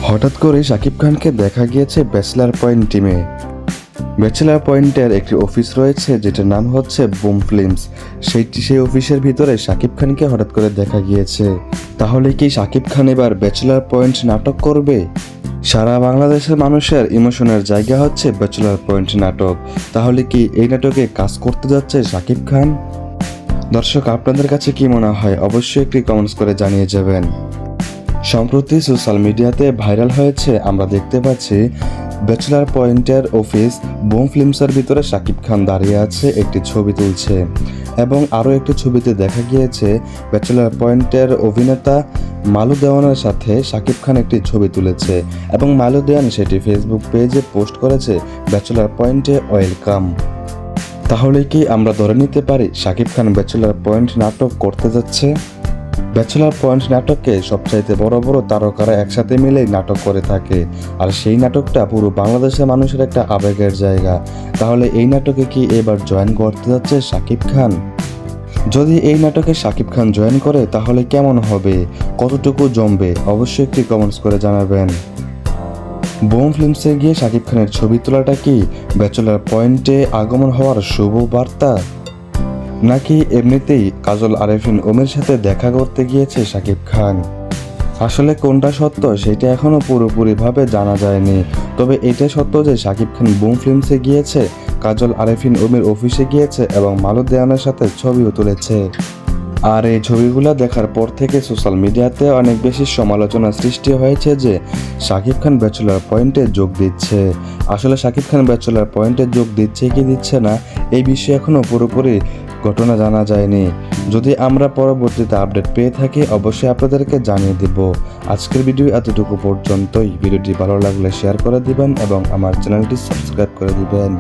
হঠাৎ করে শাকিব খানকে দেখা গিয়েছে ব্যাচেলার পয়েন্ট টিমে। ব্যাচেলার পয়েন্টের একটি অফিস রয়েছে যেটার নাম হচ্ছে বুম ফিল্মস। সেই অফিসের ভিতরে শাকিব খানকে হঠাৎ করে দেখা গিয়েছে। তাহলে কি শাকিব খান এবার ব্যাচেলার পয়েন্ট নাটক করবে? সারা বাংলাদেশের মানুষের ইমোশনের জায়গা হচ্ছে ব্যাচেলার পয়েন্ট নাটক। তাহলে কি এই নাটকে কাজ করতে যাচ্ছে শাকিব খান? দর্শক, আপনাদের কাছে কি মনে হয় অবশ্যই একটি কমেন্টস করে জানিয়ে যাবেন। সম্প্রতি সোশ্যাল মিডিয়াতে ভাইরাল হয়েছে, আমরা দেখতে পাচ্ছি ব্যাচেলার পয়েন্টের অফিস বুম ফিল্মসের ভিতরে শাকিব খান দাঁড়িয়ে আছে, একটি ছবি তুলছে। এবং আরও একটি ছবিতে দেখা গিয়েছে ব্যাচেলার পয়েন্টের অভিনেতা মালু দেওয়ানের সাথে শাকিব খান একটি ছবি তুলেছে এবং মালু দেওয়ান সেটি ফেসবুক পেজে পোস্ট করেছে, ব্যাচেলার পয়েন্টে ওয়েলকাম। তাহলে কি আমরা ধরে নিতে পারি শাকিব খান ব্যাচেলার পয়েন্ট নাটক করতে যাচ্ছে? ব্যাচেলার পয়েন্ট নাটককে সবচাইতে বড় বড় তারকারা একসাথে মিলেই নাটক করে থাকে, আর সেই নাটকটা পুরো বাংলাদেশের মানুষের একটা আবেগের জায়গা। তাহলে এই নাটকে কি এবার জয়েন করতে যাচ্ছে শাকিব খান? যদি এই নাটকে শাকিব খান জয়েন করে তাহলে কেমন হবে, কতটুকু জমবে, অবশ্যই একটি কমেন্টস করে জানাবেন। বুম ফিল্মসে গিয়ে শাকিব খানের ছবি তোলাটা কি ব্যাচেলার পয়েন্টে আগমন হওয়ার শুভ বার্তা, নাকি এমনিতেই কাজল আরেফিন ওমের সাথে দেখা করতে গিয়েছে শাকিব খান? আসলে কোনটা সত্য সেটা এখনো পুরোপুরিভাবে জানা যায়নি। তবে এটা সত্য যে শাকিব খান বুম ফিল্মসে গিয়েছে, কাজল আরেফিন ওমের অফিসে গিয়েছে এবং মালু দেওয়ানের সাথে ছবিও তুলেছে। আর এই ছবিগুলো দেখার পর থেকে সোশ্যাল মিডিয়াতে অনেক বেশি সমালোচনা সৃষ্টি হয়েছে যে শাকিব খান ব্যাচেলার পয়েন্টে যোগ দিচ্ছে। আসলে শাকিব খান ব্যাচেলার পয়েন্টে যোগ দিচ্ছে কি দিচ্ছে না এই বিষয়ে এখনও পুরোপুরি ঘটনা জানা যায়নি। যদি আমরা পরবর্তীতে আপডেট পেয়ে থাকি অবশ্যই আপনাদেরকে জানিয়ে দেব। আজকের ভিডিও এতটুকু পর্যন্তই। ভিডিওটি ভালো লাগলে শেয়ার করে দিবেন এবং আমার চ্যানেলটি সাবস্ক্রাইব করে দিবেন।